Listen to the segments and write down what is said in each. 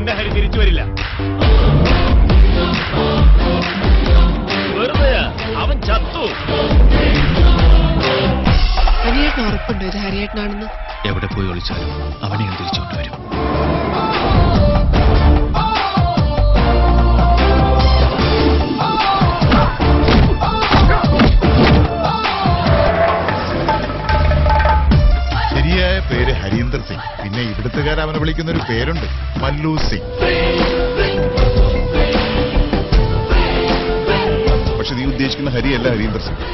എന്റെ ഹരി തിരിച്ചു വരില്ല. വെറുതെ അവൻ ചത്തു. ഹരിയേട്ടന് ഉറപ്പുണ്ടോ ഇത് ഹരിയേട്ടനാണെന്ന്? എവിടെ പോയി ഒളിച്ചാലും അവനെ ഞാൻ തിരിച്ചുകൊണ്ടുവരും. ശരിയായ പേര് ഹരീന്ദർ സിംഗ്. പിന്നെ ഇവിടുത്തുകാർ അവനെ വിളിക്കുന്ന ഒരു പേരുണ്ട്, മല്ലു സിംഗ്. പക്ഷെ നീ ഉദ്ദേശിക്കുന്ന ഹരിയല്ല ഹരീന്ദർ സിംഗ്.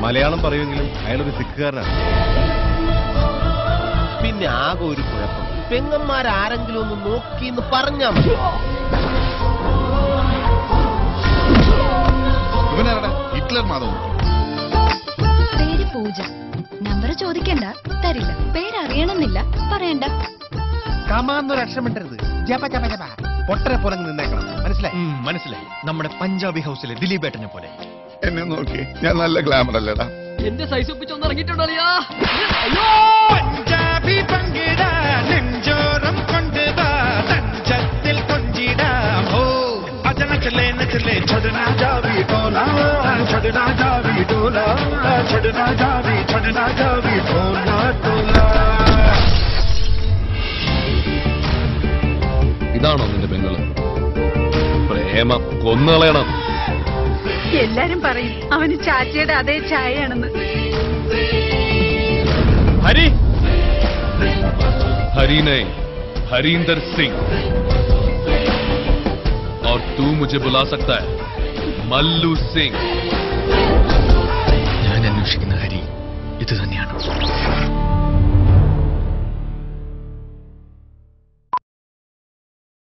മലയാളം പറയുമെങ്കിലും അയാളൊരു സിഖുകാരനാണ്. പിന്നെ ആകെ ഒരു കുഴപ്പം, പെങ്ങന്മാരാരെങ്കിലും ഒന്ന് നോക്കിന്ന് പറഞ്ഞാ മതി. ഇവനാരടാ? ഹിറ്റ്ലർ മാധവൻ. പേര് പൂജ. നമ്പർ ചോദിക്കണ്ട, തരില്ല. പേരറിയണമെന്നില്ല, പറയണ്ട. കമാന്നൊരു അക്ഷരം ഇട്ടരുത്. ജപ ജപ ജപ പൊട്ടരെ പോലെ നിന്നേക്കണം. മനസ്സിലായി? മനസ്സിലായി. നമ്മുടെ പഞ്ചാബി ഹൗസിലെ ദിലീപേട്ടനെ പോലെ. എന്നെ നോക്കി, ഞാൻ നല്ല ഗ്ലാമർ അല്ലേടാ? എന്റെ സൈസ് ഒപ്പിച്ചൊന്ന് ഇറങ്ങിയിട്ടുണ്ടോ? പഞ്ചാബി പങ്കിട നെഞ്ചോരം കൊണ്ടുവാ തഞ്ചത്തിൽ കൊഞ്ചിടാം. ഓ അജന ചലേ നചലേ ഛോടനാ Xavi Tola ഛോടനാ Xavi Tola ഛോടനാ Xavi Tola Tola. ഇതാണോ നിന്റെ പെങ്ങള്? പ്രേമം കൊന്നുകളയണം. എല്ലാരും പറയും അവന് ചാച്ചിയുടെ അതേ ചായയാണെന്ന്. हरी हरी नहीं, हरींदर सिंह. और तू मुझे बुला सकता है मल्लू सिंह. ഞാൻ അന്വേഷിക്കുന്ന ഹരി ഇത് തന്നെയാണ്.